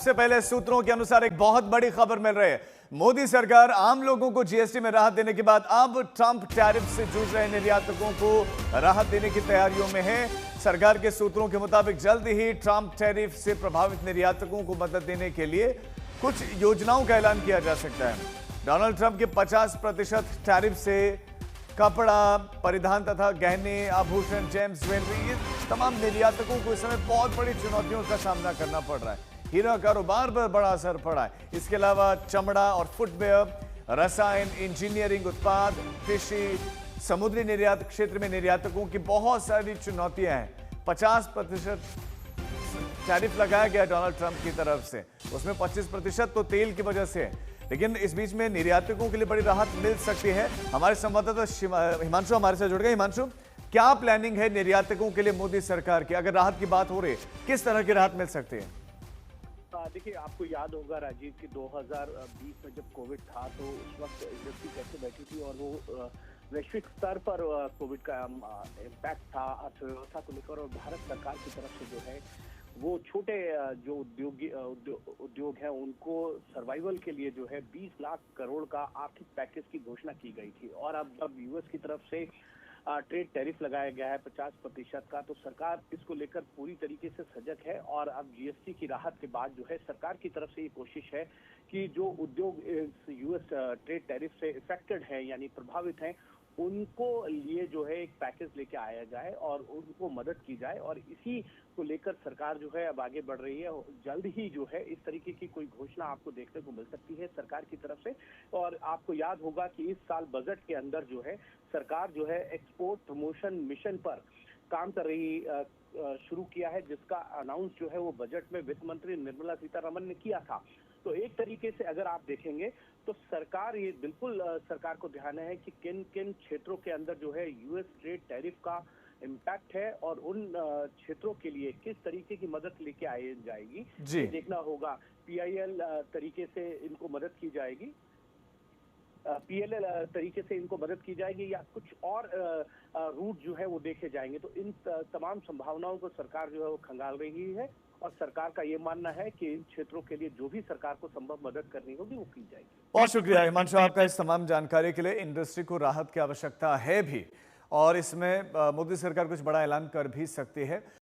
सबसे पहले सूत्रों के अनुसार एक बहुत बड़ी खबर मिल रही है। मोदी सरकार आम लोगों को जीएसटी में राहत देने के बाद अब ट्रंप टैरिफ से जूझ रहे निर्यातकों को राहत देने की तैयारियों में है। सरकार के सूत्रों के मुताबिक जल्द ही ट्रंप टैरिफ से प्रभावित निर्यातकों को मदद देने के लिए कुछ योजनाओं का ऐलान किया जा सकता है। डोनाल्ड ट्रंप के 50% टैरिफ से कपड़ा, परिधान तथा गहने, आभूषण, जेम्स, ज्वेलरी, ये तमाम निर्यातकों को इस समय बहुत बड़ी चुनौतियों का सामना करना पड़ रहा है। हीरा कारोबार पर बड़ा असर पड़ा है। इसके अलावा चमड़ा और फुटवेयर, रसायन, इंजीनियरिंग उत्पाद, कृषि, समुद्री निर्यात क्षेत्र में निर्यातकों की बहुत सारी चुनौतियां हैं। 50% टैरिफ लगाया गया डोनाल्ड ट्रंप की तरफ से, उसमें 25% तो तेल की वजह से है। लेकिन इस बीच में निर्यातकों के लिए बड़ी राहत मिल सकती है। हमारे संवाददाता हिमांशु हमारे साथ जुड़ गए। हिमांशु, क्या प्लानिंग है निर्यातकों के लिए मोदी सरकार की? अगर राहत की बात हो रही है, किस तरह की राहत मिल सकती है? देखिए, आपको याद होगा राजीव कि 2020 में जब कोविड था तो उस वक्त इंडस्ट्री कैसे बैठी थी और वो वैश्विक स्तर पर कोविड का इम्पैक्ट था अर्थव्यवस्था को लेकर, और भारत सरकार की तरफ से जो है वो छोटे जो उद्योग हैं उनको सर्वाइवल के लिए जो है 20 लाख करोड़ का आर्थिक पैकेज की घोषणा की गई थी। और अब जब यूएस की तरफ से ट्रेड टैरिफ लगाया गया है 50% का, तो सरकार इसको लेकर पूरी तरीके से सजग है। और अब जीएसटी की राहत के बाद जो है सरकार की तरफ से ये कोशिश है कि जो उद्योग यूएस ट्रेड टैरिफ से इफेक्टेड हैं यानी प्रभावित हैं, उनको लिए जो है एक पैकेज लेके आया जाए और उनको मदद की जाए। और इसी को लेकर सरकार जो है अब आगे बढ़ रही है। जल्द ही जो है इस तरीके की कोई घोषणा आपको देखने को मिल सकती है सरकार की तरफ से। और आपको याद होगा कि इस साल बजट के अंदर जो है सरकार जो है एक्सपोर्ट प्रमोशन मिशन पर काम कर रही शुरू किया है, जिसका अनाउंस जो है वो बजट में वित्त मंत्री निर्मला सीतारमण ने किया था। तो एक तरीके से अगर आप देखेंगे तो सरकार ये बिल्कुल सरकार को ध्यान है कि किन किन क्षेत्रों के अंदर जो है यूएस ट्रेड टैरिफ का इम्पैक्ट है और उन क्षेत्रों के लिए किस तरीके की मदद लेके आई जाएगी, ये देखना होगा। पीआईएल तरीके से इनको मदद की जाएगी, पीएलएल तरीके से इनको मदद की जाएगी, या कुछ और रूट जो है वो देखे जाएंगे। तो इन तमाम संभावनाओं को सरकार जो है वो खंगाल रही है और सरकार का ये मानना है कि इन क्षेत्रों के लिए जो भी सरकार को संभव मदद करनी होगी वो की जाएगी। बहुत शुक्रिया हिमांशु आपका इस तमाम जानकारी के लिए। इंडस्ट्री को राहत की आवश्यकता है भी और इसमें मोदी सरकार कुछ बड़ा ऐलान कर भी सकती है।